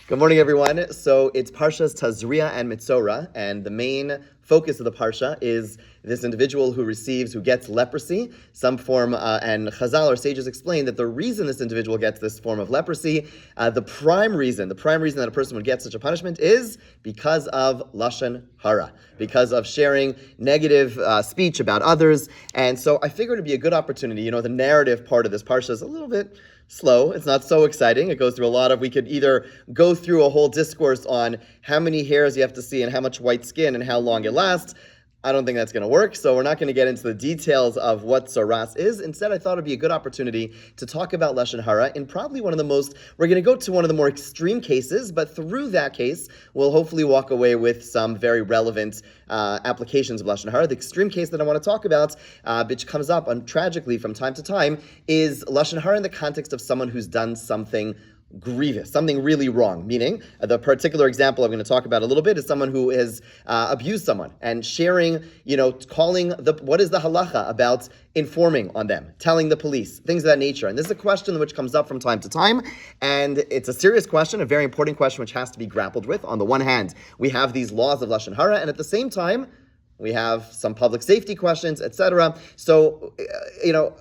Good morning, everyone. So it's Parshas Tazria and Mitzora, and the main focus of the Parsha is this individual who gets leprosy, some form, and Chazal, or sages, explain that the reason this individual gets this form of leprosy, the prime reason that a person would get such a punishment is because of Lashon Hara, because of sharing negative speech about others. And so I figured it'd be a good opportunity. The narrative part of this Parsha is a little bit slow. It's not so exciting. It goes through we could either go through a whole discourse on how many hairs you have to see and how much white skin and how long it lasts. I don't think that's going to work, so we're not going to get into the details of what Tzoras is. Instead, I thought it'd be a good opportunity to talk about Lashon Hara in probably we're going to go to one of the more extreme cases, but through that case, we'll hopefully walk away with some very relevant applications of Lashon Hara. The extreme case that I want to talk about, which comes up tragically from time to time, is Lashon Hara in the context of someone who's done something grievous, something really wrong. Meaning, the particular example I'm going to talk about a little bit is someone who has abused someone and sharing, calling what is the halacha about informing on them, telling the police, things of that nature. And this is a question which comes up from time to time, and it's a serious question, a very important question which has to be grappled with. On the one hand, we have these laws of Lashon Hara, and at the same time, we have some public safety questions, etc. So,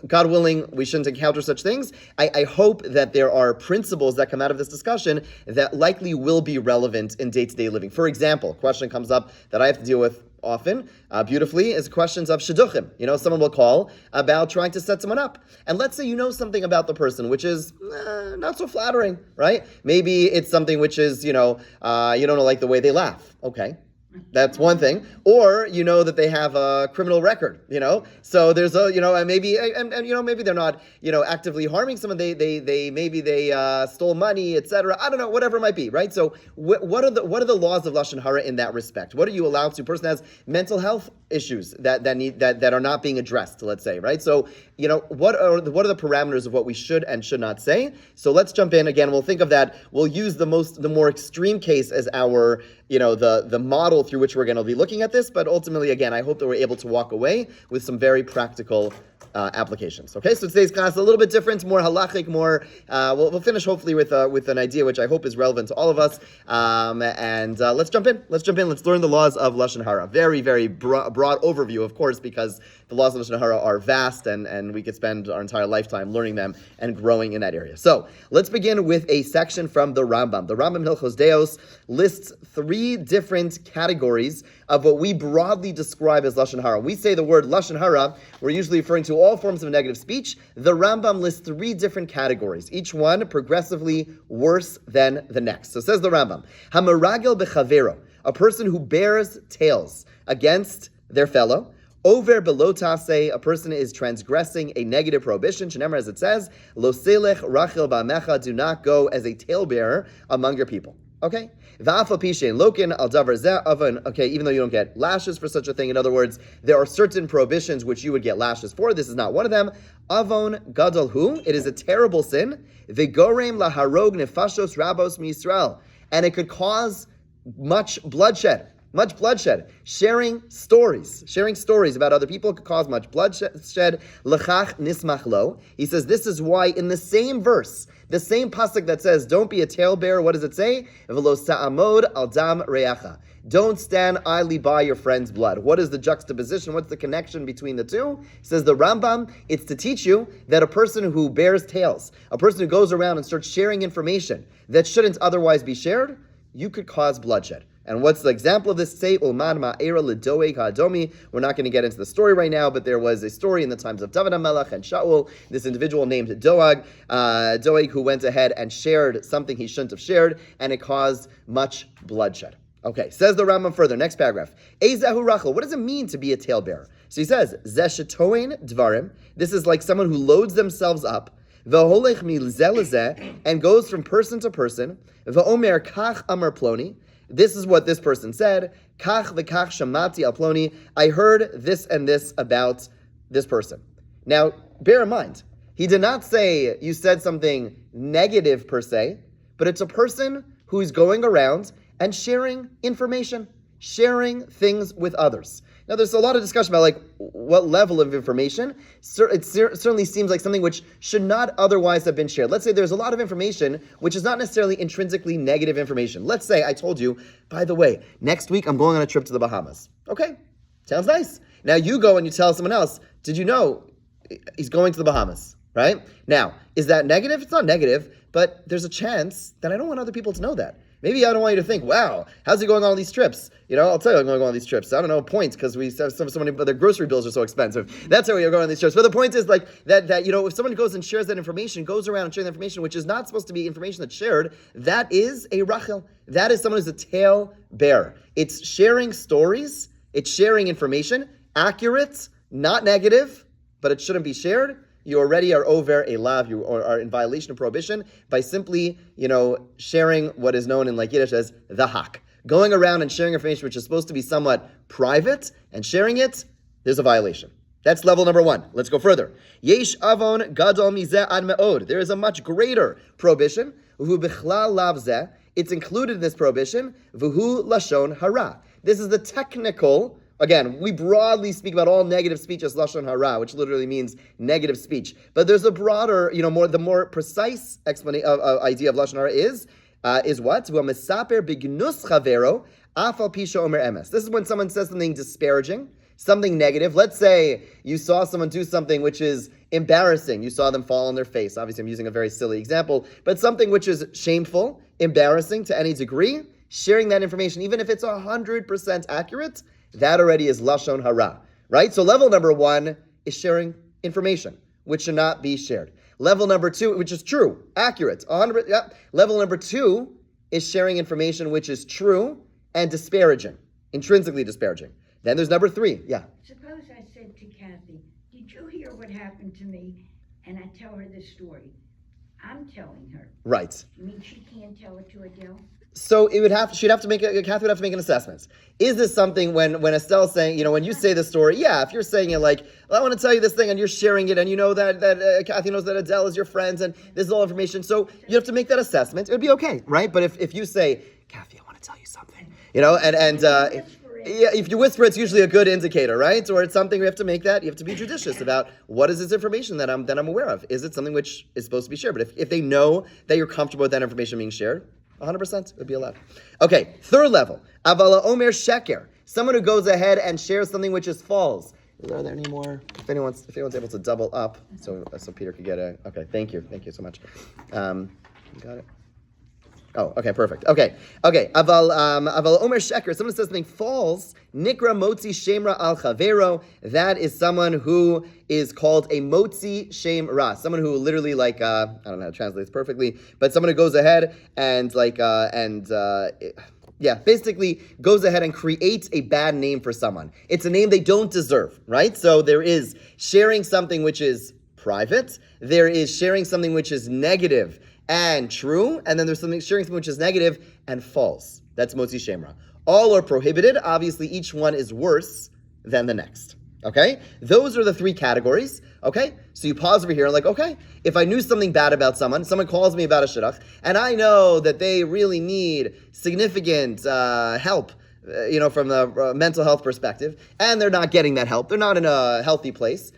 God willing, we shouldn't encounter such things. I hope that there are principles that come out of this discussion that likely will be relevant in day-to-day living. For example, a question comes up that I have to deal with often, beautifully, is questions of Shidduchim. Someone will call about trying to set someone up. And let's say you know something about the person which is not so flattering, right? Maybe it's something which is, you don't like the way they laugh. Okay. That's one thing. Or you know that they have a criminal record, So there's and maybe they're not, actively harming someone. They stole money, etc. I don't know, whatever it might be, right? So what are the laws of Lashon Hara in that respect? What are you allowed to? A person has mental health issues that are not being addressed, let's say, right? So what are the parameters of what we should and should not say? So let's jump in again. We'll think of that. We'll use the more extreme case as our the model through which we're going to be looking at this, but ultimately, again, I hope that we're able to walk away with some very practical applications. Okay, so today's class is a little bit different, more halachic, more. We'll finish hopefully with an idea which I hope is relevant to all of us. And let's jump in. Let's learn the laws of Lashon Hara. Very, very broad overview, of course, because the laws of Lashon Hara are vast, and we could spend our entire lifetime learning them and growing in that area. So let's begin with a section from the Rambam. The Rambam Hilchos Deos lists 3 different categories of what we broadly describe as Lashon Hara. We say the word Lashon Hara, we're usually referring to all forms of negative speech. The Rambam lists 3 different categories, each one progressively worse than the next. So says the Rambam, Hamaragel bechavero, a person who bears tales against their fellow. Over belotase, a person is transgressing a negative prohibition. Shenemar, as it says, Lo selech rachel ba'amecha, do not go as a talebearer among your people. Okay? Va'afal pishein lokin al davar zeh avon. Okay, even though you don't get lashes for such a thing. In other words, there are certain prohibitions which you would get lashes for. This is not one of them. Avon gadol hu. It is a terrible sin. V'gorem laharog nefashos rabos miYisrael, and it could cause much bloodshed. Sharing stories about other people could cause much bloodshed. L'chach nismach lo. He says this is why in the same verse, the same pasuk that says don't be a talebearer, what does it say? V'lo sa'amod al dam reacha. Don't stand idly by your friend's blood. What is the juxtaposition? What's the connection between the two? Says the Rambam, it's to teach you that a person who bears tales, a person who goes around and starts sharing information that shouldn't otherwise be shared, you could cause bloodshed. And what's the example of this? Say, Ulman ma'era l'doeg ha'adomi. We're not going to get into the story right now, but there was a story in the times of David HaMelech and Shaul, this individual named Doeg, who went ahead and shared something he shouldn't have shared, and it caused much bloodshed. Okay, says the Rambam further, next paragraph. Ezahu rachel, what does it mean to be a talebearer? So he says, Zeshetoin dvarim, this is like someone who loads themselves up, V'holech milzeh lezeh, and goes from person to person, V'omer kach amar ploni, this is what this person said. Kach v'kach shamati al ploni. I heard this and this about this person. Now, bear in mind, he did not say you said something negative per se, but it's a person who's going around and sharing information, sharing things with others. Now, there's a lot of discussion about like what level of information. It certainly seems like something which should not otherwise have been shared. Let's say there's a lot of information which is not necessarily intrinsically negative information. Let's say I told you, by the way, next week I'm going on a trip to the Bahamas. Okay, sounds nice. Now you go and you tell someone else, did you know he's going to the Bahamas, right? Now, is that negative? It's not negative, but there's a chance that I don't want other people to know that. Maybe I don't want you to think, wow, how's he going on all these trips? I'll tell you I'm going to go on these trips. I don't know, points, because we have so many, but their grocery bills are so expensive. That's how we're going on these trips. But the point is like that if someone goes and shares that information, goes around and sharing that information, which is not supposed to be information that's shared, that is a rachel. That is someone who's a tale bearer. It's sharing stories, it's sharing information, accurate, not negative, but it shouldn't be shared. You already are over a lav, you are in violation of prohibition by simply, sharing what is known in like Yiddish as the hak. Going around and sharing information which is supposed to be somewhat private and sharing it, there's a violation. That's level number 1. Let's go further. Yesh avon gadol mizeh ad me'od. There is a much greater prohibition. V'hu bichlal lav zeh. It's included in this prohibition. V'hu lashon hara. This is the technical. Again, we broadly speak about all negative speech as Lashon Hara, which literally means negative speech. But there's a broader, the more precise idea of Lashon Hara is what? This is when someone says something disparaging, something negative. Let's say you saw someone do something which is embarrassing. You saw them fall on their face. Obviously, I'm using a very silly example, but something which is shameful, embarrassing to any degree, sharing that information, even if it's 100% accurate, that already is Lashon Hara, right? So level number 1 is sharing information, which should not be shared. Level number 2, which is true, accurate, 100%. Yeah. Level number 2 is sharing information which is true and disparaging, intrinsically disparaging. Then there's number 3, yeah. Suppose I said to Kathy, did you hear what happened to me? And I tell her this story. I'm telling her. Right. You mean she can't tell it to Adele? So Kathy would have to make an assessment. Is this something when Estelle's saying, when you say the story, yeah, if you're saying it like, well, I want to tell you this thing and you're sharing it and you know that Kathy knows that Adele is your friend and this is all information. So you have to make that assessment. It would be okay, right? But if you say, Kathy, I want to tell you something, if you whisper, it's usually a good indicator, right? Or it's something you have to be judicious about what is this information that I'm aware of. Is it something which is supposed to be shared? But if they know that you're comfortable with that information being shared, 100% would be allowed. Okay, third level. Avala Omer Sheker. Someone who goes ahead and shares something which is false. Are there any more? If anyone's able to double up, so Peter could get a. Okay, thank you so much. You got it. Oh, okay, perfect. Okay. Aval Omer Sheker. Someone says something false. Nikra Motzi Shemra al Chavero. That is someone who is called a Motzi Shem Ra. Someone who literally I don't know how to translate this perfectly, but someone who goes ahead and basically goes ahead and creates a bad name for someone. It's a name they don't deserve, right? So there is sharing something which is private. There is sharing something which is negative and true, and then there's sharing something which is negative and false. That's Motzi Shemra. All are prohibited. Obviously, each one is worse than the next. Okay? Those are the 3 categories. Okay? So you pause over here and okay, if I knew something bad about someone calls me about a shidduch, and I know that they really need significant help, from the mental health perspective, and they're not getting that help, they're not in a healthy place,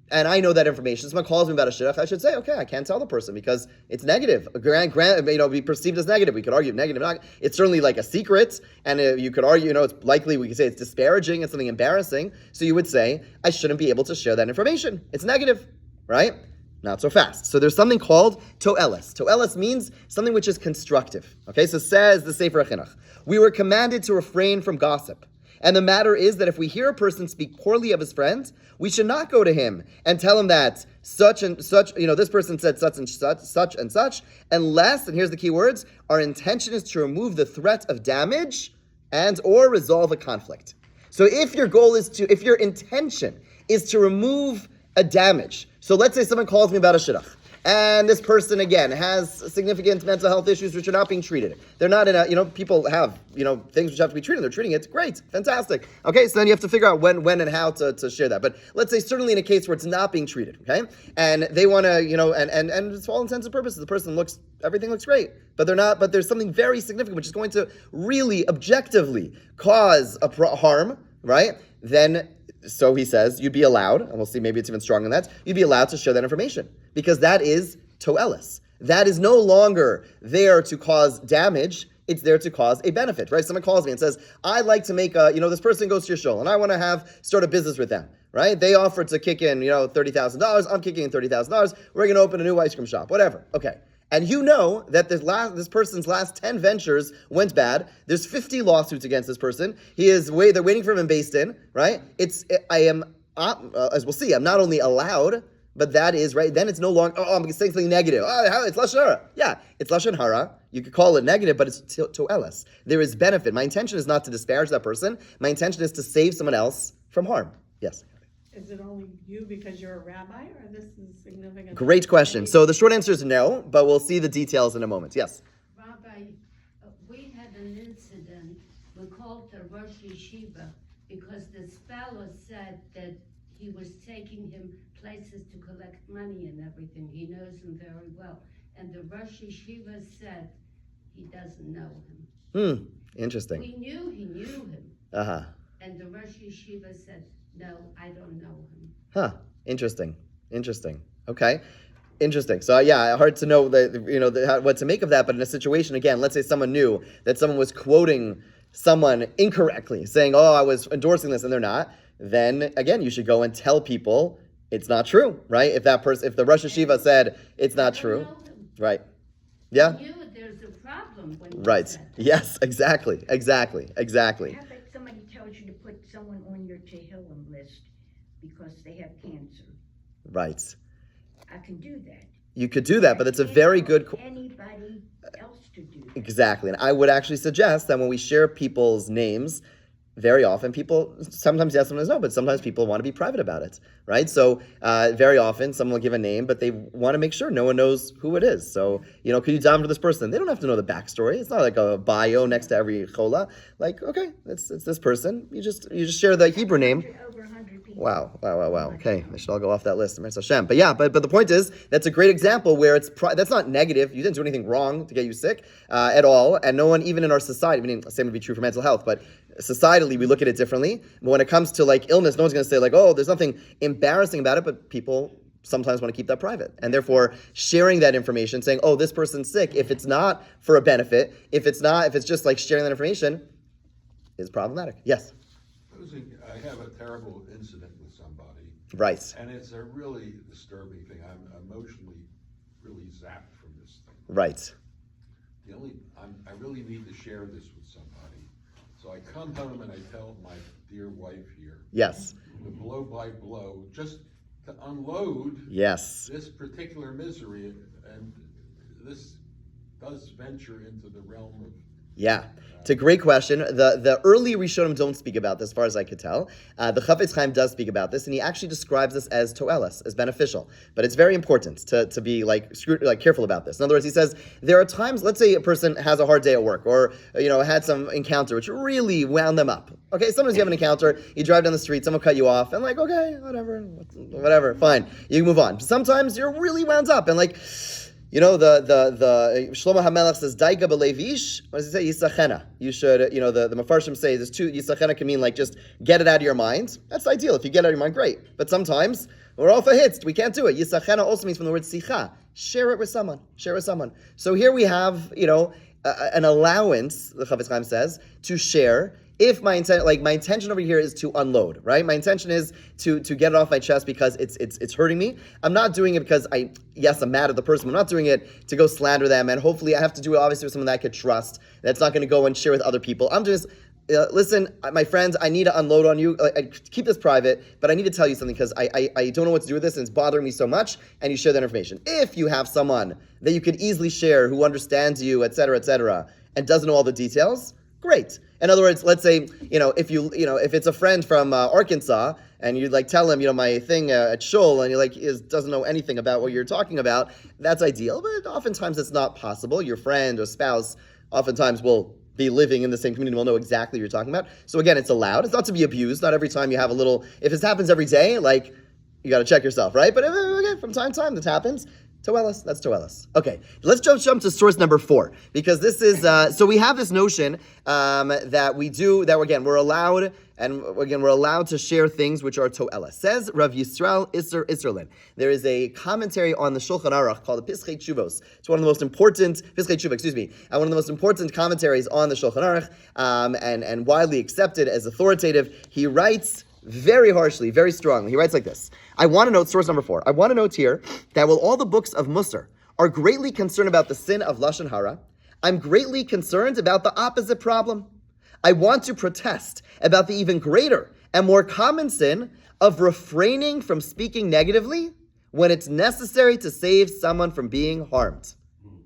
and I know that information, someone calls me about a shidduch, I should say, okay, I can't tell the person because it's negative. Be perceived as negative. We could argue negative. It's certainly like a secret, and you could argue, it's likely we could say it's disparaging, it's something embarrassing. So you would say, I shouldn't be able to share that information. It's negative, right? Not so fast. So there's something called to'eles. To'eles means something which is constructive. Okay, so says the Sefer HaChinuch, we were commanded to refrain from gossip. And the matter is that if we hear a person speak poorly of his friend, we should not go to him and tell him that such and such, this person said such and such, unless, and here's the key words, our intention is to remove the threat of damage and or resolve a conflict. So if your intention is to remove a damage, so let's say someone calls me about a shidduch, and this person, again, has significant mental health issues which are not being treated. They're not in people have, things which have to be treated. They're treating it. Great. Fantastic. Okay, so then you have to figure out when and how to share that. But let's say certainly in a case where it's not being treated, okay? And they want to, and for all intents and purposes, the person everything looks great. But they're not, but there's something very significant which is going to really objectively cause harm, right? then, so he says, you'd be allowed, and we'll see, maybe it's even stronger than that, you'd be allowed to share that information, because that is toelis. That is no longer there to cause damage, it's there to cause a benefit, right? Someone calls me and says, I'd like to make this person goes to your shul, and I want to start a business with them, right? They offered to kick in, $30,000, I'm kicking in $30,000, we're going to open a new ice cream shop, whatever, okay. And you know that this person's last 10 ventures went bad. There's 50 lawsuits against this person. They're waiting for him in Beis Din, right? As we'll see, I'm not only allowed, but that is, right, then it's no longer, I'm saying something negative. It's Lashon Hara. Yeah, it's Lashon Hara. You could call it negative, but it's to'eles. There is benefit. My intention is not to disparage that person. My intention is to save someone else from harm. Yes? Is it only you because you're a rabbi, or this is significant? Great question. So the short answer is no, but we'll see the details in a moment. Yes? Rabbi, we had an incident. We called the Rosh Yeshiva because this fellow said that he was taking him places to collect money and everything. He knows him very well. And the Rosh Yeshiva said he doesn't know him. Interesting. We knew he knew him. Uh-huh. And the Rosh Yeshiva said, no, I don't know him. Huh. Interesting. Okay. Interesting. So hard to know what to make of that. But in a situation, again, let's say someone knew that someone was quoting someone incorrectly, saying, "Oh, I was endorsing this," and they're not. Then again, you should go and tell people it's not true, right? If the Rosh Yeshiva said it's not true, right? Yeah. You knew there's a problem when Right. said that. Yes. Exactly. How about somebody tells you to put someone on your Tehillim list because they have cancer? Right. I can do that. You could do that, but it's a very good. Anybody else to do that. Exactly. And I would actually suggest that when we share people's names, very often people, sometimes yes, sometimes no, but sometimes people want to be private about it, right? So very often someone will give a name, but they want to make sure no one knows who it is. So, could you daven for this person? They don't have to know the backstory. It's not like a bio next to every chola. Like, okay, it's this person. You just share the Hebrew name. Over 100 people. Wow. Okay, they should all go off that list. Hashem. But yeah, but the point is, that's a great example where that's not negative. You didn't do anything wrong to get you sick at all. And no one, even in our society, same would be true for mental health, but societally, we look at it differently. But when it comes to illness, no one's going to say oh, there's nothing embarrassing about it, but people sometimes want to keep that private. And therefore, sharing that information, saying, oh, this person's sick, if it's not for a benefit, if it's just sharing that information, is problematic. Yes? Supposing I have a terrible incident with somebody. Right. And it's a really disturbing thing. I'm emotionally really zapped from this thing. Right. I really need to share this with somebody. So I come home and I tell my dear wife here. Yes. The blow by blow, just to unload Yes. this particular misery, and this does venture into the realm of. Yeah, it's a great question. The early Rishonim don't speak about this, as far as I could tell. The Chafetz Chaim does speak about this, and he actually describes this as toelis, as beneficial. But it's very important to be careful about this. In other words, he says there are times, let's say a person has a hard day at work, or had some encounter which really wound them up. Okay, sometimes you have an encounter, you drive down the street, someone cut you off, and okay, whatever, fine, you can move on. Sometimes you're really wound up, and the Shlomo HaMelech says, Daiga b'levish, what does he say? Yisachena. You should, the Mefarshim say, there's two, Yisachena can mean just get it out of your mind. That's ideal. If you get it out of your mind, great. But sometimes, we're all for hits. We can't do it. Yisachena also means from the word sicha. Share it with someone. So here we have, an allowance, the Chafetz Chaim says, to share. If my intention over here is to unload, right? My intention is to get it off my chest because it's hurting me. I'm not doing it because I'm mad at the person. I'm not doing it to go slander them. And hopefully I have to do it obviously with someone that I could trust. That's not going to go and share with other people. I'm just, listen, my friends, I need to unload on you. I keep this private, but I need to tell you something because I don't know what to do with this and it's bothering me so much. And you share that information. If you have someone that you could easily share who understands you, et cetera, and doesn't know all the details, great. In other words, let's say, if it's a friend from Arkansas and you tell him, my thing at shul, and he doesn't know anything about what you're talking about, that's ideal, but oftentimes it's not possible. Your friend or spouse oftentimes will be living in the same community, will know exactly what you're talking about. So again, it's allowed. It's not to be abused. Not every time you have if this happens every day, you got to check yourself, right? But from time to time, that happens. Toelis, that's Toelis. Okay, let's jump to source number 4, because this is, so we have this notion that we're allowed, and again, we're allowed to share things which are Toelis. Says Rav Yisrael Isserlin. There is a commentary on the Shulchan Aruch called the Pischei Tshuvos. It's one of the most important, Pischei Tshuva, one of the most important commentaries on the Shulchan Aruch, and widely accepted as authoritative. He writes very harshly, very strongly. He writes like this. I want to note, source number 4, I want to note here that while all the books of Musar are greatly concerned about the sin of Lashon Hara, I'm greatly concerned about the opposite problem. I want to protest about the even greater and more common sin of refraining from speaking negatively when it's necessary to save someone from being harmed.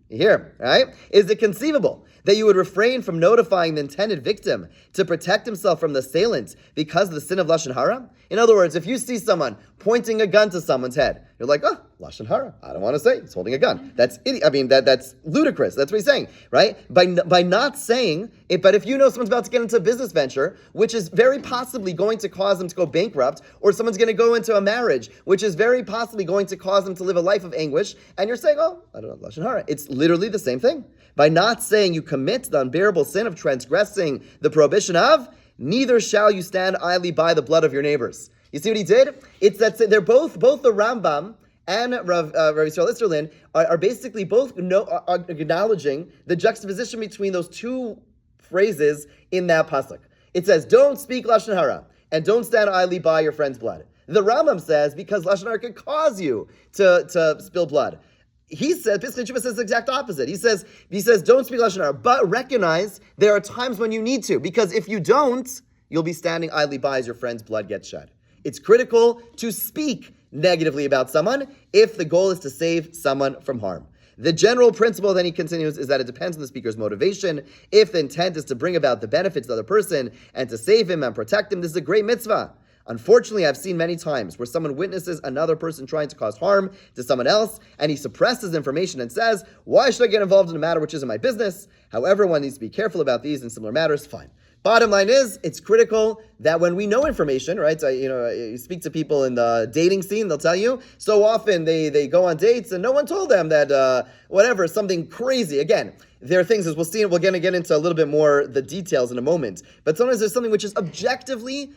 You hear, right? Is it conceivable that you would refrain from notifying the intended victim to protect himself from the assailant because of the sin of Lashon Hara? In other words, if you see someone pointing a gun to someone's head, you're like, oh, Lashon Hara, I don't want to say, he's holding a gun. That's that's ludicrous. That's what he's saying, right? By not saying it, but if you know someone's about to get into a business venture, which is very possibly going to cause them to go bankrupt, or someone's going to go into a marriage, which is very possibly going to cause them to live a life of anguish, and you're saying, oh, I don't know, Lashon Hara. It's literally the same thing. By not saying you commit the unbearable sin of transgressing the prohibition of, neither shall you stand idly by the blood of your neighbors. You see what he did? It's that they're both the Rambam and Rav Yisrael Isserlin are basically both acknowledging the juxtaposition between those two phrases in that pasuk. It says, don't speak Lashon Hara, and don't stand idly by your friend's blood. The Rambam says, because Lashon Hara could cause you to spill blood. He says, Pischei Teshuvah says the exact opposite. He says, don't speak Lashon Hara, but recognize there are times when you need to, because if you don't, you'll be standing idly by as your friend's blood gets shed. It's critical to speak negatively about someone if the goal is to save someone from harm. The general principle, then he continues, is that it depends on the speaker's motivation. If the intent is to bring about the benefits of the other person and to save him and protect him, this is a great mitzvah. Unfortunately, I've seen many times where someone witnesses another person trying to cause harm to someone else, and he suppresses information and says, why should I get involved in a matter which isn't my business? However, one needs to be careful about these and similar matters. Fine. Bottom line is, it's critical that when we know information, right? So, you speak to people in the dating scene, they'll tell you, so often they go on dates and no one told them that, something crazy. Again, there are things, as we'll see, we're going to get into a little bit more the details in a moment, but sometimes there's something which is objectively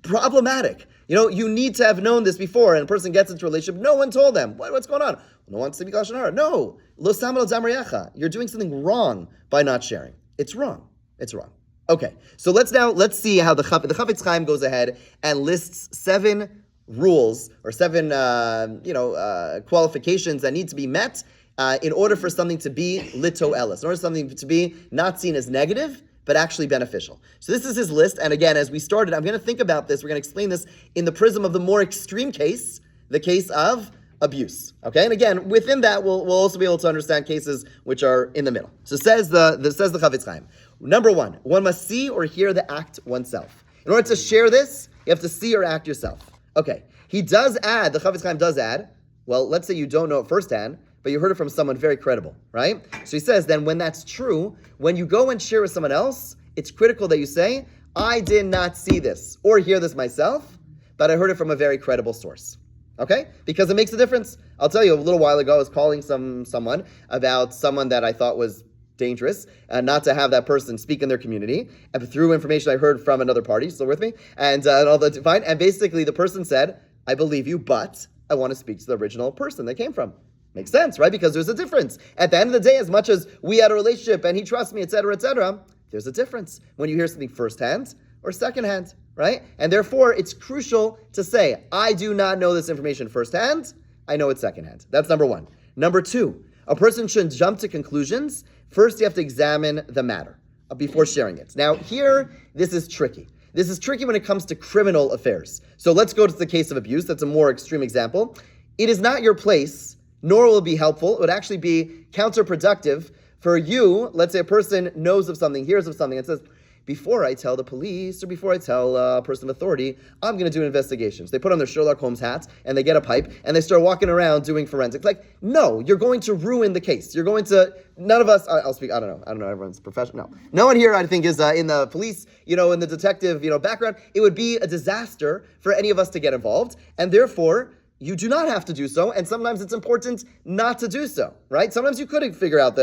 problematic. You need to have known this before, and a person gets into a relationship, no one told them. What's going on? No one to speak Lashon Hara. No. Lo samad al zamriyacha. You're doing something wrong by not sharing. It's wrong. It's wrong. Okay, so let's see how the Chafetz Chaim goes ahead and lists 7 rules or 7 qualifications that need to be met in order for something to be lito elis, in order for something to be not seen as negative, but actually beneficial. So this is his list, and again, as we started, I'm going to think about this, we're going to explain this in the prism of the more extreme case, the case of abuse. Okay, and again, within that, we'll also be able to understand cases which are in the middle. So says the Chafetz Chaim. Number 1, one must see or hear the act oneself. In order to share this, you have to see or act yourself. Okay, he does add, the Chafetz Chaim does add, well, let's say you don't know it firsthand, but you heard it from someone very credible, right? So he says, then when that's true, when you go and share with someone else, it's critical that you say, I did not see this or hear this myself, but I heard it from a very credible source. Okay? Because it makes a difference. I'll tell you, a little while ago, I was calling someone about someone that I thought was dangerous, not to have that person speak in their community, and through information I heard from another party, still with me, and all that's fine, and basically the person said, I believe you, but I want to speak to the original person they came from. Makes sense, right? Because there's a difference. At the end of the day, as much as we had a relationship and he trusts me, etc., there's a difference when you hear something firsthand or secondhand, right? And therefore, it's crucial to say, I do not know this information firsthand, I know it secondhand. That's number 1. Number 2, a person shouldn't jump to conclusions. First, you have to examine the matter before sharing it. Now, here, this is tricky. This is tricky when it comes to criminal affairs. So let's go to the case of abuse. That's a more extreme example. It is not your place, nor will it be helpful. It would actually be counterproductive for you. Let's say a person knows of something, hears of something, and says, before I tell the police or before I tell a person of authority, I'm going to do an investigation. So they put on their Sherlock Holmes hats and they get a pipe and they start walking around doing forensics. Like, no, you're going to ruin the case. You're going to, none of us, I'll speak, I don't know, everyone's professional. No one here, I think, is in the police, in the detective, background. It would be a disaster for any of us to get involved. And therefore, you do not have to do so, and sometimes it's important not to do so, right? Sometimes you could figure out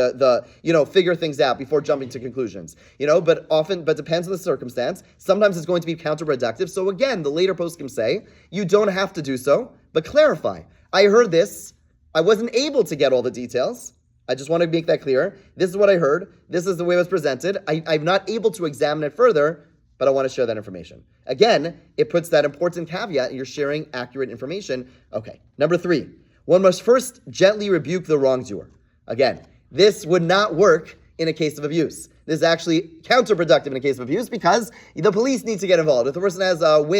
figure things out before jumping to conclusions, but depends on the circumstance. Sometimes it's going to be counterproductive. So again, the later poskim say, you don't have to do so, but clarify. I heard this. I wasn't able to get all the details. I just want to make that clear. This is what I heard. This is the way it was presented. I'm not able to examine it further, but I want to share that information. Again, it puts that important caveat, you're sharing accurate information. Okay, number 3, one must first gently rebuke the wrongdoer. Again, this would not work in a case of abuse. This is actually counterproductive in a case of abuse because the police need to get involved. If the person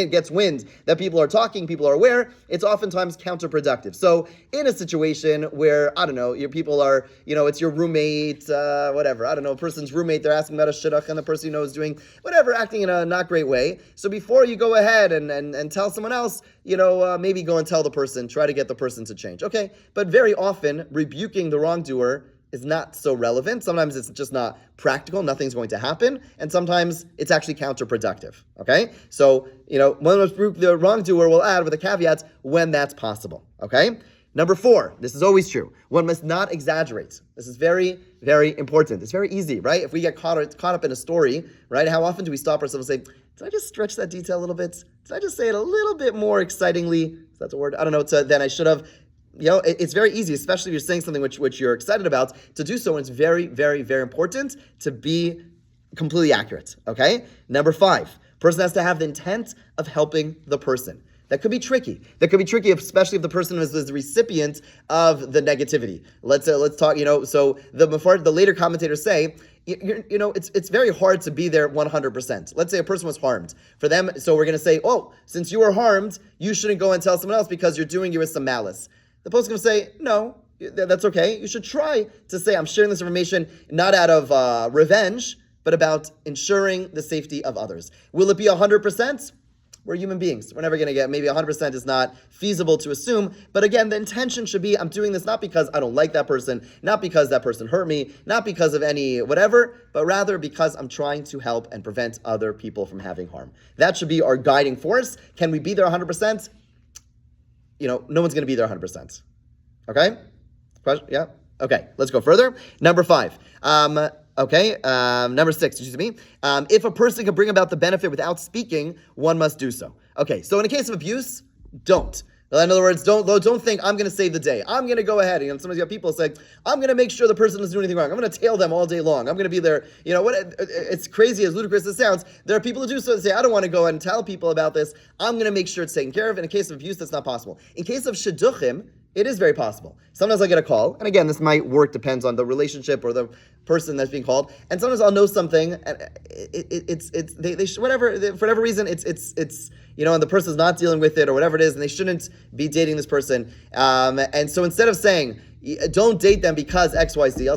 gets wind that people are talking, people are aware, it's oftentimes counterproductive. So in a situation where, I don't know, your people are, it's your roommate, whatever, I don't know, a person's roommate, they're asking about a shidduch and the person is doing whatever, acting in a not great way. So before you go ahead and tell someone else, maybe go and tell the person, try to get the person to change. Okay, but very often rebuking the wrongdoer is not so relevant. Sometimes it's just not practical, nothing's going to happen, and sometimes it's actually counterproductive, okay? So, one must rebuke the wrongdoer, will add with a caveat when that's possible, okay? Number 4, this is always true. One must not exaggerate. This is very, very important. It's very easy, right? If we get caught up in a story, right, how often do we stop ourselves and say, did I just stretch that detail a little bit? Did I just say it a little bit more excitingly? Is that a word? I don't know, than I should have. It's very easy, especially if you're saying something which you're excited about, to do so, and it's very, very, very important to be completely accurate, okay? Number 5, person has to have the intent of helping the person. That could be tricky. Especially if the person is the recipient of the negativity. Let's talk, so the later commentators say, it's very hard to be there 100%. Let's say a person was harmed. For them, so we're going to say, since you were harmed, you shouldn't go and tell someone else because you're doing it with some malice. The post is going to say, no, that's okay. You should try to say, I'm sharing this information not out of revenge, but about ensuring the safety of others. Will it be 100%? We're human beings. We're never going to get, maybe 100% is not feasible to assume. But again, the intention should be, I'm doing this not because I don't like that person, not because that person hurt me, not because of any whatever, but rather because I'm trying to help and prevent other people from having harm. That should be our guiding force. Can we be there 100%? No one's going to be there 100%. Okay? Question? Yeah? Okay, let's go further. Number 5. Number 6, excuse me. If a person can bring about the benefit without speaking, one must do so. Okay, so in a case of abuse, don't. In other words, don't think I'm going to save the day. I'm going to go ahead. Sometimes you have people say, I'm going to make sure the person doesn't do anything wrong. I'm going to tail them all day long. I'm going to be there. It's crazy, as ludicrous as it sounds. There are people who do so and say, I don't want to go and tell people about this. I'm going to make sure it's taken care of. In a case of abuse, that's not possible. In case of Shidduchim, it is very possible. Sometimes I get a call, and again, this might work, depends on the relationship or the person that's being called. And sometimes I'll know something, and for whatever reason, it's and the person's not dealing with it or whatever it is, and they shouldn't be dating this person. And so instead of saying, don't date them because X, Y, Z,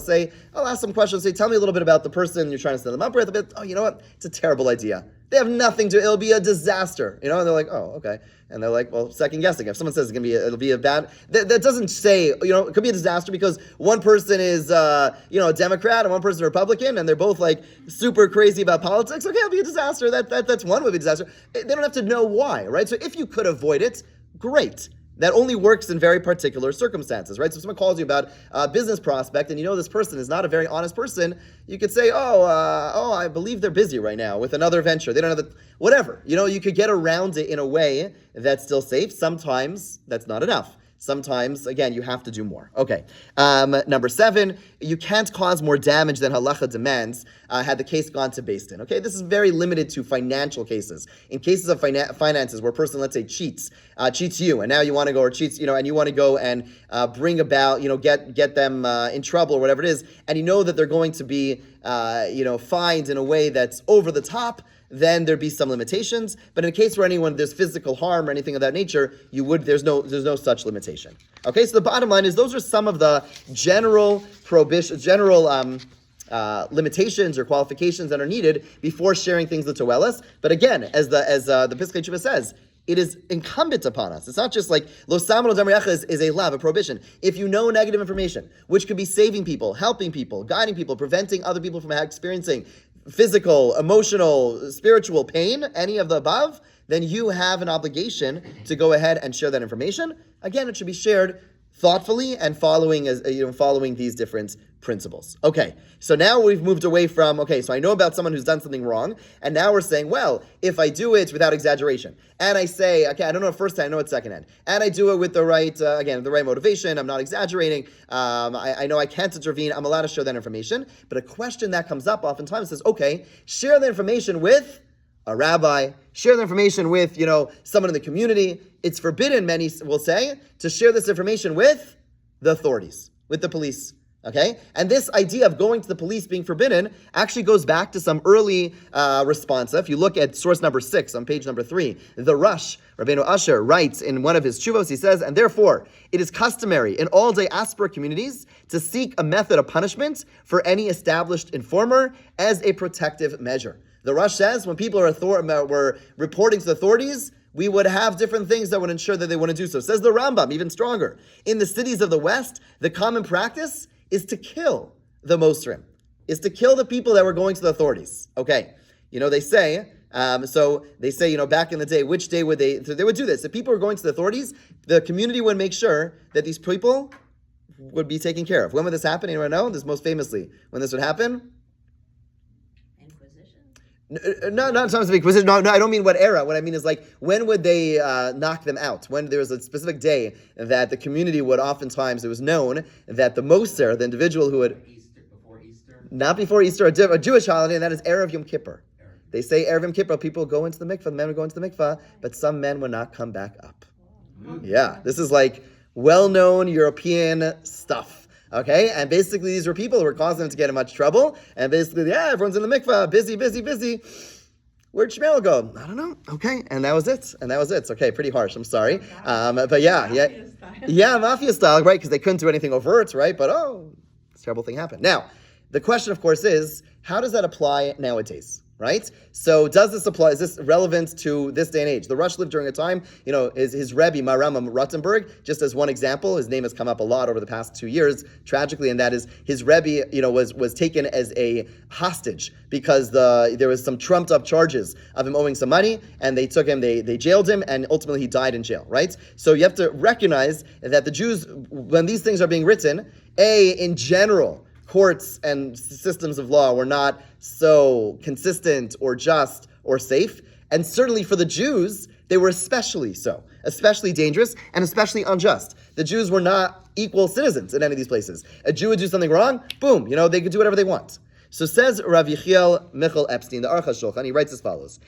I'll ask some questions. Say, tell me a little bit about the person you're trying to set them up with. A bit. Oh, you know what? It's a terrible idea. They have nothing to. It'll be a disaster. And they're like, oh, okay. And they're like, well, second guessing. If someone says it'll be a bad, that doesn't say, it could be a disaster because one person is, a Democrat and one person a Republican, and they're both like super crazy about politics. Okay, it'll be a disaster. That's one would be a disaster. They don't have to know why, right? So if you could avoid it, great. That only works in very particular circumstances, right? So if someone calls you about a business prospect and this person is not a very honest person, you could say, I believe they're busy right now with another venture. They don't have whatever. You could get around it in a way that's still safe. Sometimes that's not enough. Sometimes, again, you have to do more. Okay. Number 7, you can't cause more damage than halacha demands had the case gone to Beis Din. Okay, this is very limited to financial cases. In cases of finances where a person, let's say, cheats you, and now you want to go, or cheats, and you want to go and bring about, get them in trouble or whatever it is, and that they're going to be, fined in a way that's over the top, then there'd be some limitations. But in a case where there's physical harm or anything of that nature, there's no such limitation. Okay, so the bottom line is those are some of the general limitations or qualifications that are needed before sharing things with Toelis. But again, as the Piskei Tshuva says, it is incumbent upon us. It's not just like Lo Samar Lo Damriacha is a law, a prohibition. If you know negative information, which could be saving people, helping people, guiding people, preventing other people from experiencing physical, emotional, spiritual pain, any of the above, then you have an obligation to go ahead and share that information. Again, it should be shared thoughtfully and following these different principles. Okay, so now we've moved away from, so I know about someone who's done something wrong, and now we're saying, well, if I do it without exaggeration, and I say, okay, I don't know it first hand, I know it's second hand, and I do it with the right, the right motivation, I'm not exaggerating, I know I can't intervene, I'm allowed to share that information, but a question that comes up oftentimes says, okay, share the information with a rabbi, share the information with, someone in the community. It's forbidden, many will say, to share this information with the authorities, with the police. Okay? And this idea of going to the police being forbidden actually goes back to some early responsa. If you look at source number 6 on page number 3, the Rosh, Rabbeinu Asher, writes in one of his tshuvos, he says, and therefore, it is customary in all diaspora communities to seek a method of punishment for any established informer as a protective measure. The Rosh says when people were reporting to the authorities, we would have different things that would ensure that they wouldn't do so. Says the Rambam, even stronger. In the cities of the West, the common practice is to kill the Mosrim, is to kill the people that were going to the authorities. Okay, they say, back in the day, which day would they would do this? If people were going to the authorities, the community would make sure that these people would be taken care of. When would this happen? Anyone know? This most famously, when this would happen? No, not sometimes Inquisition. No, I don't mean what era. What I mean is when would they knock them out? When there was a specific day that the community would oftentimes, it was known that the Moser, the individual who would... Before Easter? Not before Easter, a Jewish holiday, and that is Erev Yom Kippur. They say Erev Yom Kippur, people go into the mikvah, the men would go into the mikvah, but some men would not come back up. Yeah, this is well-known European stuff. Okay, and basically these were people who were causing them to get in much trouble, and basically, everyone's in the mikvah, busy. Where'd Shmuel go? I don't know. Okay, and that was it. Okay, pretty harsh, I'm sorry. But mafia style, right, because they couldn't do anything overt, right, but this terrible thing happened. Now, the question, of course, is, how does that apply nowadays? Right? So does this apply? Is this relevant to this day and age? The Rush lived during a time, his Rebbe, Maram Rottenberg, just as one example, his name has come up a lot over the past 2 years, tragically, and that is his Rebbe, was taken as a hostage because there was some trumped up charges of him owing some money, and they took him, they jailed him, and ultimately he died in jail, right? So you have to recognize that the Jews, when these things are being written, in general, courts and systems of law were not so consistent or just or safe. And certainly for the Jews, they were especially so, especially dangerous and especially unjust. The Jews were not equal citizens in any of these places. A Jew would do something wrong, boom, they could do whatever they want. So says Rav Yechiel Michal Epstein, the Aruch HaShulchan, he writes as follows,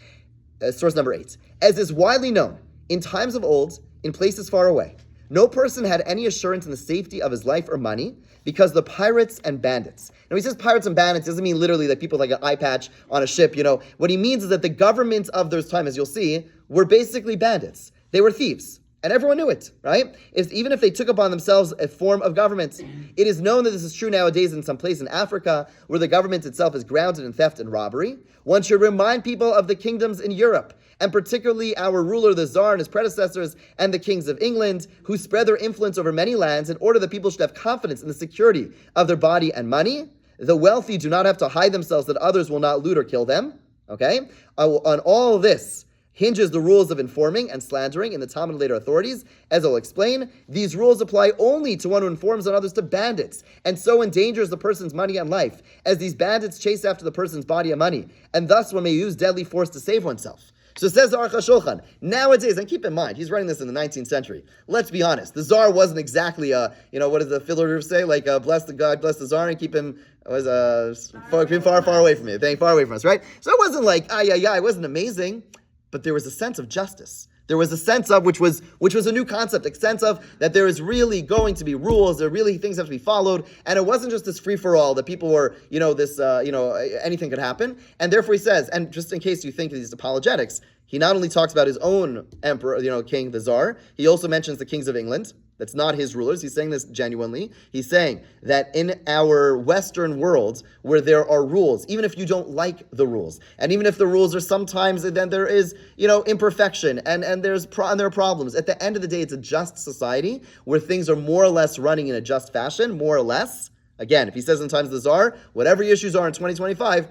source number 8. As is widely known, in times of old, in places far away, no person had any assurance in the safety of his life or money because the pirates and bandits. Now, he says pirates and bandits doesn't mean literally that people with an eye patch on a ship, What he means is that the governments of those time, as you'll see, were basically bandits. They were thieves. And everyone knew it, right? Even if they took upon themselves a form of government. It is known that this is true nowadays in some place in Africa where the government itself is grounded in theft and robbery. One should remind people of the kingdoms in Europe, and particularly our ruler, the Tsar, and his predecessors, and the kings of England, who spread their influence over many lands in order that people should have confidence in the security of their body and money. The wealthy do not have to hide themselves that others will not loot or kill them. Okay? On all this hinges the rules of informing and slandering in the Talmud and later authorities. As I'll explain, these rules apply only to one who informs on others to bandits, and so endangers the person's money and life, as these bandits chase after the person's body and money, and thus one may use deadly force to save oneself. So says the Aruch HaShulchan, nowadays, and keep in mind, he's writing this in the 19th century. Let's be honest, the Tsar wasn't exactly what does the fiddler say? Bless the God, bless the Tsar, and keep him far away from me. Far away from us, right? So it wasn't it wasn't amazing, but there was a sense of justice. There was a sense of, which was a new concept, a sense of that there is really going to be rules, there really things have to be followed, and it wasn't just this free-for-all that people were, anything could happen. And therefore he says, and just in case you think of these apologetics, he not only talks about his own emperor, king, the Tsar, he also mentions the kings of England. That's not his rulers. He's saying this genuinely. He's saying that in our Western world, where there are rules, even if you don't like the rules, and even if the rules are sometimes, then there is, imperfection, and there are problems. At the end of the day, it's a just society where things are more or less running in a just fashion, more or less. Again, if he says in times of the Tsar, whatever your issues are in 2025,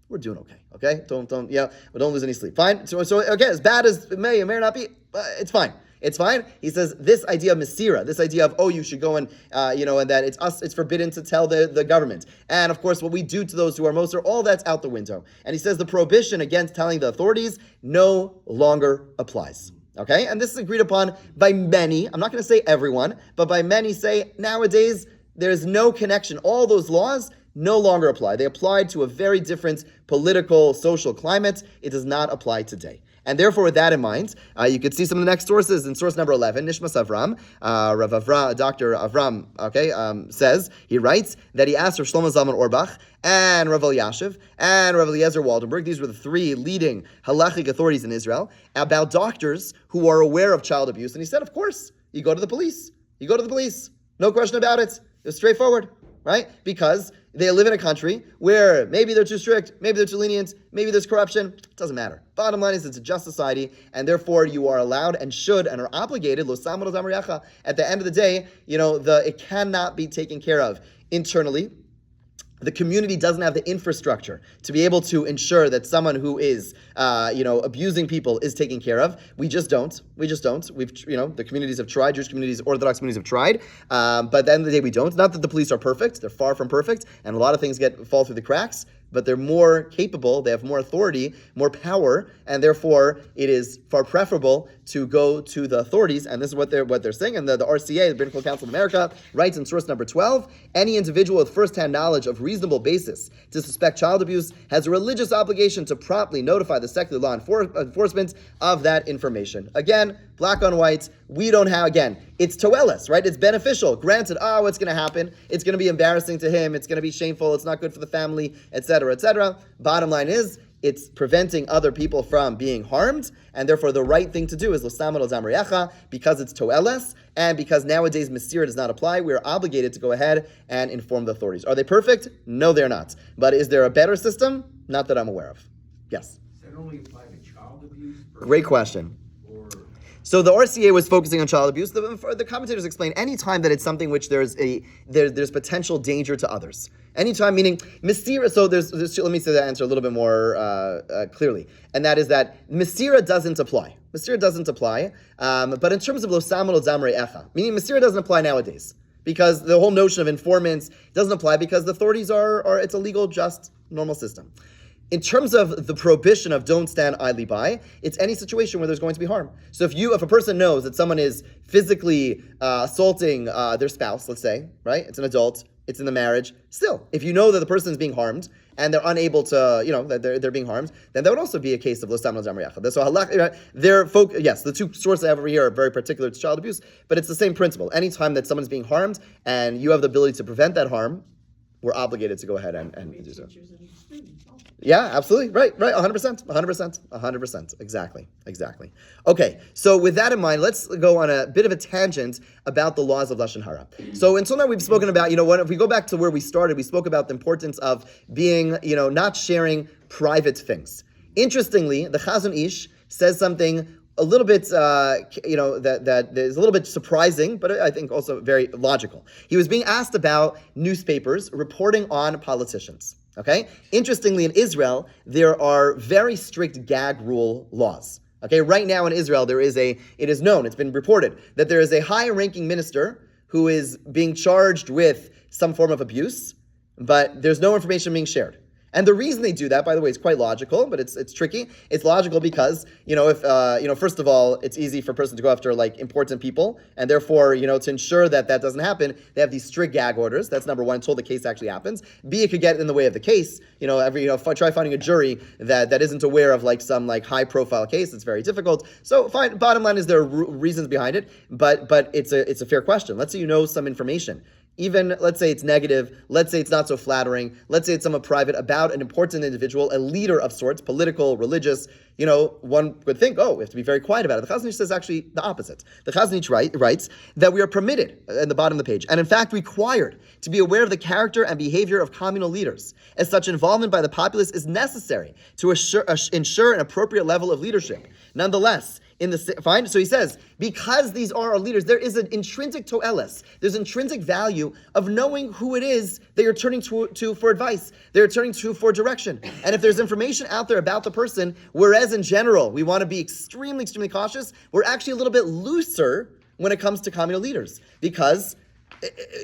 we're doing okay. Okay, don't lose any sleep. Fine. So okay, as bad as it may or may not be, it's fine. It's fine. He says this idea of Masira, this idea of, you should go and, and that it's forbidden to tell the government. And of course, what we do to those who are Moser, all that's out the window. And he says the prohibition against telling the authorities no longer applies. Okay? And this is agreed upon by many. I'm not going to say everyone, but by many say nowadays there's no connection. All those laws no longer apply. They applied to a very different political, social climate. It does not apply today. And therefore, with that in mind, you could see some of the next sources. In source number 11, Nishmas Avram, Rav Avram, Dr. Avram, says, he writes that he asked Rav Shlomo Zalman Auerbach and Rav Elyashiv and Rav Eliezer Waldenberg, these were the three leading halachic authorities in Israel, about doctors who are aware of child abuse. And he said, of course, you go to the police. You go to the police. No question about it. It's straightforward, right? Because they live in a country where maybe they're too strict, maybe they're too lenient, maybe there's corruption. It doesn't matter. Bottom line is it's a just society, and therefore you are allowed and should and are obligated, at the end of the day, it cannot be taken care of internally. The community doesn't have the infrastructure to be able to ensure that someone who is, abusing people is taken care of. We just don't. We've, the communities have tried, Jewish communities, Orthodox communities have tried, but at the end of the day, we don't. Not that the police are perfect. They're far from perfect, and a lot of things fall through the cracks, but they're more capable, they have more authority, more power, and therefore it is far preferable to go to the authorities, and this is what they're saying. And the RCA, the British Council of America, writes in source number 12, any individual with first-hand knowledge of reasonable basis to suspect child abuse has a religious obligation to promptly notify the secular law enforcement of that information. Again, black on white, we don't have, again, it's toelis, right? It's beneficial. Granted, what's going to happen? It's going to be embarrassing to him. It's going to be shameful. It's not good for the family, etc., etc. Bottom line is, it's preventing other people from being harmed, and therefore the right thing to do is l'samad al zamriyacha, because it's toeles, and because nowadays Masira does not apply, we are obligated to go ahead and inform the authorities. Are they perfect? No, they're not. But is there a better system? Not that I'm aware of. Yes? Does that only apply to child abuse? Great question. Or So the RCA was focusing on child abuse. The commentators explain any time that it's something which there's potential danger to others. Anytime, meaning Masira. So there's let me say that answer a little bit more clearly, and that is that Masira doesn't apply. Masira doesn't apply. But in terms of Losam al Zamrei Echa, meaning Masira doesn't apply nowadays, because the whole notion of informants doesn't apply because the authorities are it's a legal, just, normal system. In terms of the prohibition of don't stand idly by, it's any situation where there's going to be harm. So if a person knows that someone is physically assaulting their spouse, let's say, right? It's an adult, it's in the marriage. Still, if you know that the person is being harmed and they're unable to, that they're being harmed, then that would also be a case of Losam al Zamriyach. So yes, the two sources I have over here are very particular to child abuse, but it's the same principle. Anytime that someone's being harmed and you have the ability to prevent that harm, we're obligated to go ahead and do so. Teachers and students also. Yeah, absolutely. Right. 100%. Exactly. Okay, so with that in mind, let's go on a bit of a tangent about the laws of Lashon Hara. So until now we've spoken about, if we go back to where we started, we spoke about the importance of being, not sharing private things. Interestingly, the Chazon Ish says something a little bit, that is a little bit surprising, but I think also very logical. He was being asked about newspapers reporting on politicians. Okay? Interestingly, in Israel, there are very strict gag rule laws. Okay? Right now in Israel, it is known, it's been reported, that there is a high-ranking minister who is being charged with some form of abuse, but there's no information being shared. And the reason they do that, by the way, is quite logical, but it's tricky. It's logical because, if first of all, it's easy for a person to go after important people, and therefore, to ensure that doesn't happen, they have these strict gag orders. That's number one, until the case actually happens. B, it could get in the way of the case. Try finding a jury that isn't aware of some high profile case. It's very difficult. So, fine. Bottom line is there are reasons behind it, but it's a fair question. Let's say you know some information. Even, let's say it's negative, let's say it's not so flattering, let's say it's somewhat private about an important individual, a leader of sorts, political, religious, one would think, we have to be very quiet about it. The Chazon Ish says actually the opposite. The Chazon Ish writes that we are permitted, in the bottom of the page, and in fact required, to be aware of the character and behavior of communal leaders, as such involvement by the populace is necessary to ensure an appropriate level of leadership. Nonetheless, fine. So he says, because these are our leaders, there is an intrinsic toeles. There's intrinsic value of knowing who it is that you're turning to for advice. They're turning to for direction. And if there's information out there about the person, whereas in general we want to be extremely, extremely cautious, we're actually a little bit looser when it comes to communal leaders, because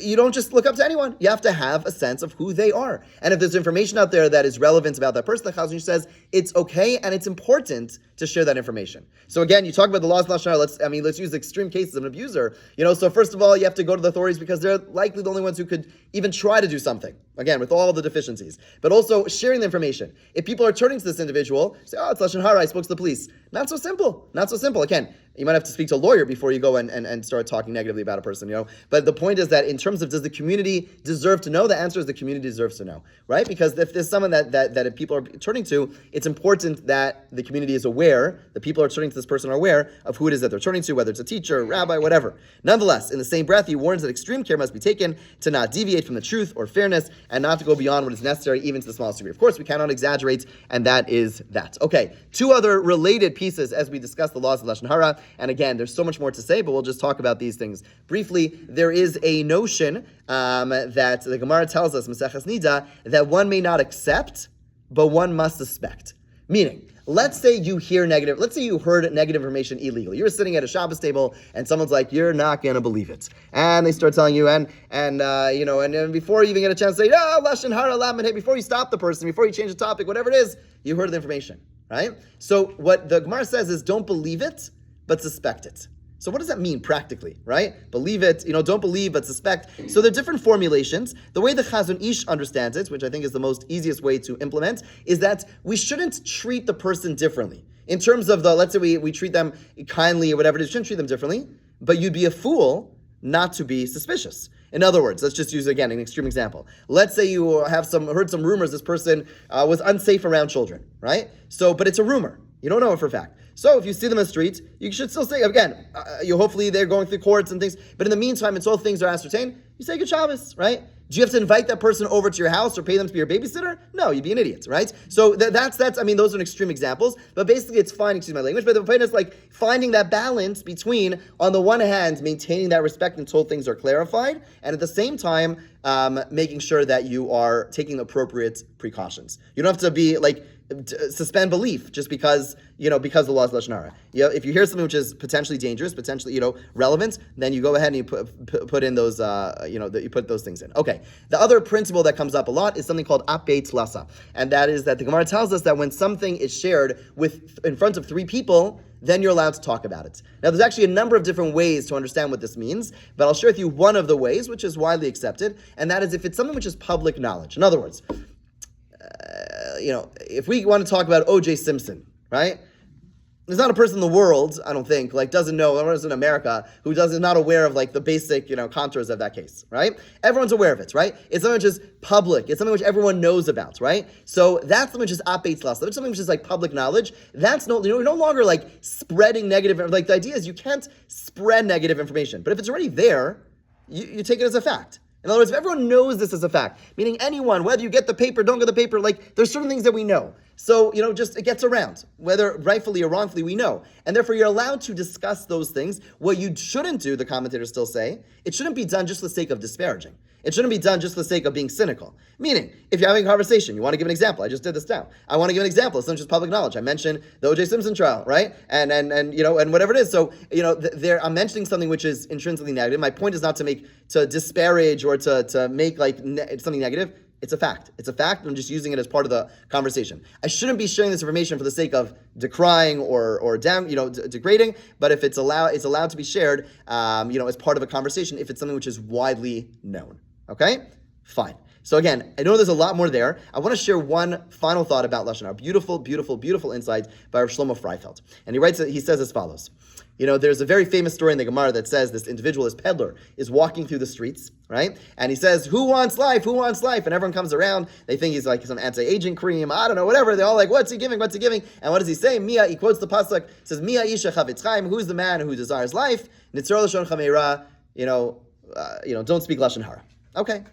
you don't just look up to anyone. You have to have a sense of who they are. And if there's information out there that is relevant about that person, the Chazon Ish says it's okay and it's important to share that information. So again, you talk about the laws of Lashon Hara. Let's use extreme cases of an abuser. So first of all, you have to go to the authorities because they're likely the only ones who could even try to do something. Again, with all the deficiencies. But also sharing the information. If people are turning to this individual, say, oh, it's Lashon Hara, I spoke to the police. Not so simple. Not so simple. Again, you might have to speak to a lawyer before you go and start talking negatively about a person, But the point is that in terms of does the community deserve to know, the answer is the community deserves to know, right? Because if there's someone that if people are turning to, it's important that the community is aware, the people are turning to this person are aware of who it is that they're turning to, whether it's a teacher, a rabbi, whatever. Nonetheless, in the same breath, he warns that extreme care must be taken to not deviate from the truth or fairness and not to go beyond what is necessary, even to the smallest degree. Of course, we cannot exaggerate, and that is that. Okay, two other related pieces as we discuss the laws of Lashon Hara. And again, there's so much more to say, but we'll just talk about these things briefly. There is a notion that the Gemara tells us, Maseches Nida, that one may not accept, but one must suspect. Meaning, let's say you heard negative information illegally. You're sitting at a Shabbos table, and someone's like, "You're not gonna believe it," and they start telling you, and before you even get a chance to say, "Oh, Lashon Hara, Lamed," hey, before you stop the person, before you change the topic, whatever it is, you heard the information, right? So what the Gemara says is, don't believe it, but suspect it. So what does that mean practically, right? Believe it, don't believe, but suspect. So there are different formulations. The way the Chazon Ish understands it, which I think is the most easiest way to implement, is that we shouldn't treat the person differently. In terms of let's say we treat them kindly or whatever it is, shouldn't treat them differently, but you'd be a fool not to be suspicious. In other words, let's just use, again, an extreme example. Let's say you heard some rumors this person was unsafe around children, right? But it's a rumor. You don't know it for a fact. So if you see them in the street, you should still say, again, hopefully they're going through courts and things, but in the meantime, until things are ascertained, you say good Shabbos, right? Do you have to invite that person over to your house or pay them to be your babysitter? No, you'd be an idiot, right? So that's those are extreme examples, but basically it's fine, excuse my language, but the point is like finding that balance between, on the one hand, maintaining that respect until things are clarified, and at the same time, making sure that you are taking appropriate precautions. You don't have to be suspend belief just because the law is Lashon Hara. If you hear something which is potentially dangerous, potentially relevant, then you go ahead and you put in those you put those things in. Okay. The other principle that comes up a lot is something called apeit lasa, and that is that the Gemara tells us that when something is shared in front of three people, then you're allowed to talk about it. Now, there's actually a number of different ways to understand what this means, but I'll share with you one of the ways, which is widely accepted, and that is if it's something which is public knowledge. In other words, if we want to talk about O.J. Simpson, right? There's not a person in the world, I don't think, doesn't know, everyone's in America, who is not aware of, the basic, contours of that case, right? Everyone's aware of it, right? It's something which is public. It's something which everyone knows about, right? So that's something which is apeit lasa. That's something which is, public knowledge. That's you're no longer, spreading negative, the idea is you can't spread negative information. But if it's already there, you take it as a fact. In other words, if everyone knows this as a fact, meaning anyone, whether you get the paper, don't get the paper, there's certain things that we know. So, just it gets around. Whether rightfully or wrongfully, we know. And therefore, you're allowed to discuss those things. What you shouldn't do, the commentators still say, it shouldn't be done just for the sake of disparaging. It shouldn't be done just for the sake of being cynical. Meaning, if you're having a conversation, you want to give an example. I just did this now. I want to give an example. It's not just public knowledge. I mentioned the O.J. Simpson trial, right? And whatever it is. So, I'm mentioning something which is intrinsically negative. My point is not to disparage or to make something negative. It's a fact. It's a fact. I'm just using it as part of the conversation. I shouldn't be sharing this information for the sake of decrying or degrading. But if it's allowed to be shared, as part of a conversation. If it's something which is widely known. Okay, fine. So again, I know there's a lot more there. I want to share one final thought about Lashon Hara. Beautiful, beautiful, beautiful insight by Rav Shlomo Freifeld. And he says as follows. There's a very famous story in the Gemara that says this individual, this peddler, is walking through the streets, right? And he says, who wants life? Who wants life? And everyone comes around. They think he's some anti-aging cream. I don't know, whatever. They're all like, what's he giving? What's he giving? And what does he say? He quotes the pasuk, says, Mia isha chavetz chaim, who's the man who desires life? Nitzor Lashon chameira, don't speak Lashon Hara. Okay.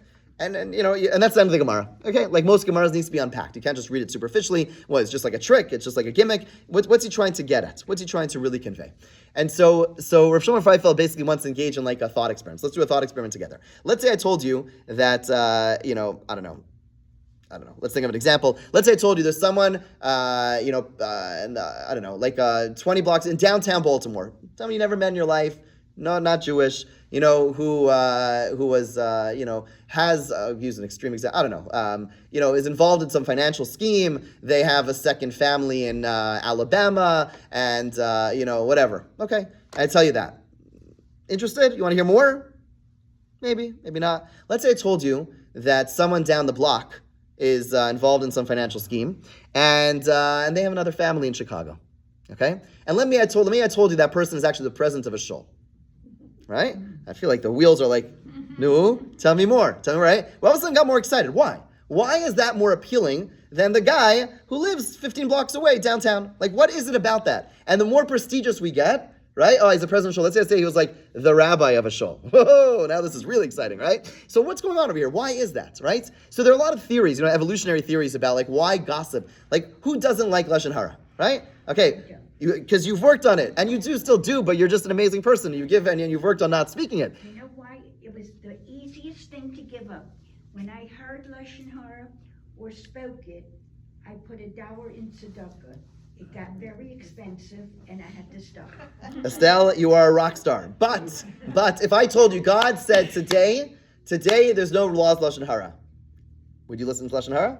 And that's the end of the Gemara. Okay, like most Gemaras needs to be unpacked. You can't just read it superficially. Well, it's just like a trick. It's just like a gimmick. What's he trying to get at? What's he trying to really convey? And so Rav Shlomo Freifeld basically wants to engage in like a thought experiment. So let's do a thought experiment together. Let's say I told you that I don't know. Let's think of an example. Let's say I told you there's someone, 20 blocks in downtown Baltimore. Someone you never met in your life. No, not Jewish. Who was, has, use an extreme example, I don't know, is involved in some financial scheme. They have a second family in Alabama and, whatever. Okay, I tell you that. Interested? You want to hear more? Maybe not. Let's say I told you that someone down the block is involved in some financial scheme and they have another family in Chicago. Okay? And let me I told you that person is actually the president of a shul. Right? I feel like the wheels are like, no, tell me more, right? Well, all of a sudden got more excited. Why? Why is that more appealing than the guy who lives 15 blocks away downtown? Like, what is it about that? And the more prestigious we get, right? Oh, he's the president of shul. Let's say he was like the rabbi of a shul. Whoa, now this is really exciting, right? So what's going on over here? Why is that, right? So there are a lot of theories, evolutionary theories about like why gossip. Like, who doesn't like Lashon Hara, right? Okay. Because you've worked on it, and you still do, but you're just an amazing person. You give, and you've worked on not speaking it. You know why? It was the easiest thing to give up. When I heard Lashon Hara or spoke it, I put $1 in tzedakah. It got very expensive, and I had to stop. Estelle, you are a rock star. But if I told you God said today there's no laws Lashon Hara, would you listen to Lashon Hara?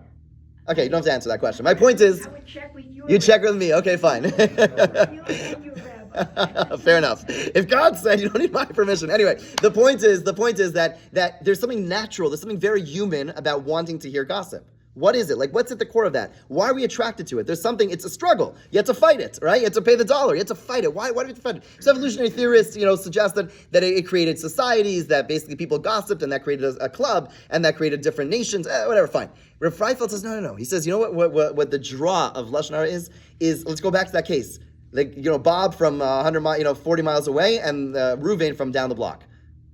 Okay, you don't have to answer that question. My point is, I would check with you. You check with me. Okay, fine. You and your rabbi. Fair enough. If God said, you don't need my permission. Anyway, the point is that there's something natural, there's something very human about wanting to hear gossip. What is it? Like, what's at the core of that? Why are we attracted to it? There's something, it's a struggle. You have to fight it, right? You have to pay the dollar. You have to fight it. Why do you have to fight it? So evolutionary theorists, suggest that it created societies, that basically people gossiped, and that created a club, and that created different nations, whatever, fine. Rav Freifeld says, no. He says, you know what the draw of Lashon Hara is, let's go back to that case. Like, Bob from 40 miles away, and Reuven from down the block.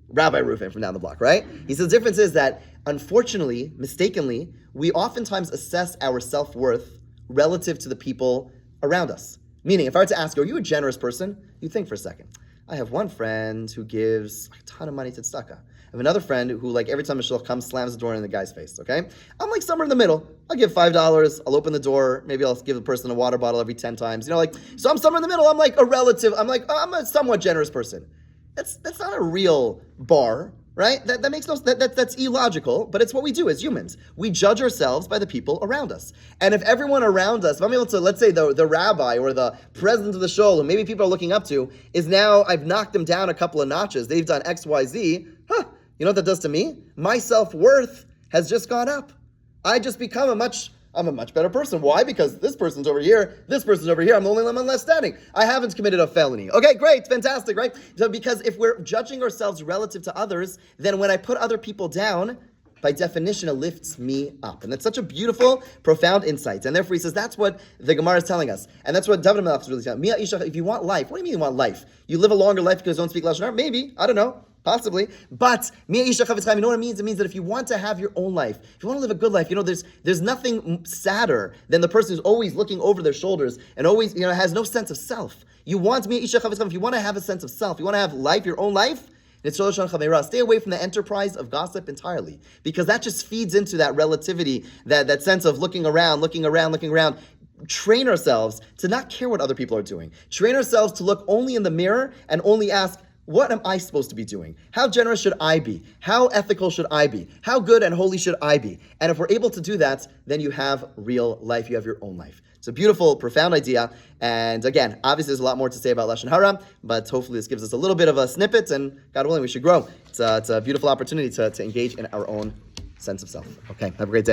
Rabbi Reuven from down the block, right? He says the difference is that, unfortunately, mistakenly, we oftentimes assess our self-worth relative to the people around us. Meaning, if I were to ask you, are you a generous person? You think for a second. I have one friend who gives a ton of money to tzedakah. I have another friend who, like, every time a shul comes, slams the door in the guy's face, okay? I'm like somewhere in the middle. I'll give $5, I'll open the door, maybe I'll give the person a water bottle every 10 times, so I'm somewhere in the middle. I'm like a relative, I'm a somewhat generous person. That's not a real bar, right? That makes no sense. That's illogical, but it's what we do as humans. We judge ourselves by the people around us. And if everyone around us, if I'm able to, let's say the rabbi or the president of the shul, who maybe people are looking up to, is now, I've knocked them down a couple of notches, they've done X, Y, Z, you know what that does to me? My self-worth has just gone up. I just become I'm a much better person. Why? Because this person's over here, I'm the only one left standing. I haven't committed a felony. Okay, great, fantastic, right? So because if we're judging ourselves relative to others, then when I put other people down, by definition, it lifts me up. And that's such a beautiful, profound insight. And therefore he says that's what the Gemara is telling us. And that's what David HaMelech is really telling us. If you want life, what do you mean you want life? You live a longer life because you don't speak Lashon Hara? Maybe, I don't know. Possibly, but you know what it means? It means that if you want to have your own life, if you want to live a good life, there's nothing sadder than the person who's always looking over their shoulders and always, has no sense of self. You want if you want to have a sense of self, you want to have life, your own life, stay away from the enterprise of gossip entirely, because that just feeds into that relativity, that sense of looking around. Train ourselves to not care what other people are doing. Train ourselves to look only in the mirror and only ask, what am I supposed to be doing? How generous should I be? How ethical should I be? How good and holy should I be? And if we're able to do that, then you have real life. You have your own life. It's a beautiful, profound idea. And again, obviously there's a lot more to say about Lashon Hara, but hopefully this gives us a little bit of a snippet, and God willing, we should grow. It's a beautiful opportunity to engage in our own sense of self. Okay, have a great day.